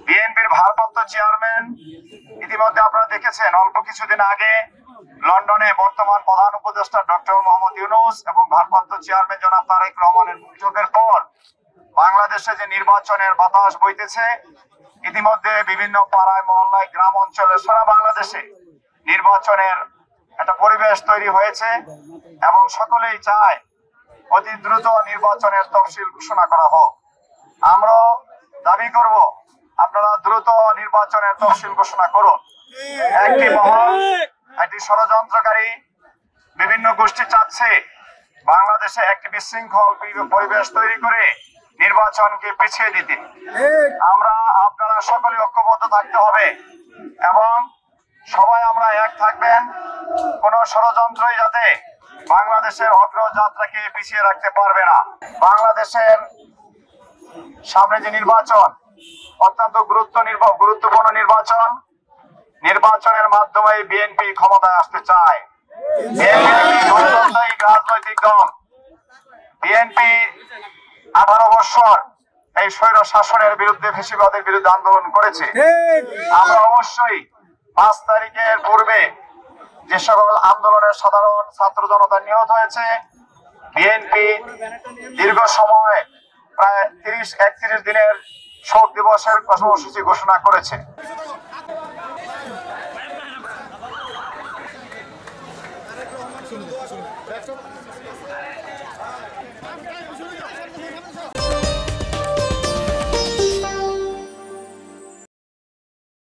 বিএনপির ভারপ্রাপ্ত চেয়ারম্যান ইতিমধ্যে আপনারা দেখেছেন অল্প কিছুদিন আগে লন্ডনে বর্তমান প্রধান উপদেষ্টা ডক্টর মোহাম্মদ ইউনূস এবং ভারপ্রাপ্ত চেয়ারম্যান জনাব তারেক রহমানের বৈঠকের পর বাংলাদেশে যে নির্বাচনের বাতাস বইতেছে, ইতিমধ্যে বিভিন্ন পাড়ায় মহল্লায় গ্রাম অঞ্চলে সারা বাংলাদেশে নির্বাচনের একটা পরিবেশ তৈরি হয়েছে এবং সকলেই চায় অতি দ্রুত নির্বাচনের তফসিল ঘোষণা করা হোক। আমরা দাবি করব আপনারা দ্রুত নির্বাচনের তফসিল ঘোষণা করুন। একটি মহল, একটি ষড়যন্ত্রকারী বিভিন্ন গোষ্ঠী চাচ্ছে বাংলাদেশে একটি বিশৃঙ্খল পরিবেশ তৈরি করে নির্বাচনকে পিছিয়ে দিতে। আপনারা সকলে ঐক্যবদ্ধ থাকতে হবে এবং সবাই আমরা এক থাকবেন। কোন ষড়যন্ত্রই যাতে বাংলাদেশের অগ্রযাত্রাকে পিছিয়ে রাখতে পারবে না। বাংলাদেশের সামনে যে নির্বাচন অত্যন্ত গুরুত্বপূর্ণ নির্বাচনের মাধ্যমে বিএনপি ক্ষমতায় আসতে চায়। রাজনৈতিক দল বিএনপি 18 বছর এই স্বৈর শাসনের বিরুদ্ধে, ফ্যাসিবাদের বিরুদ্ধে আন্দোলন করেছে। আমরা অবশ্যই 5 তারিখের পূর্বে যে সকল আন্দোলনের সাধারণ ছাত্র জনতা নিহত হয়েছে, বিএনপি দীর্ঘ সময় প্রায় 30-31 দিনের শোক দিবসের কর্মসূচি ঘোষণা করেছে।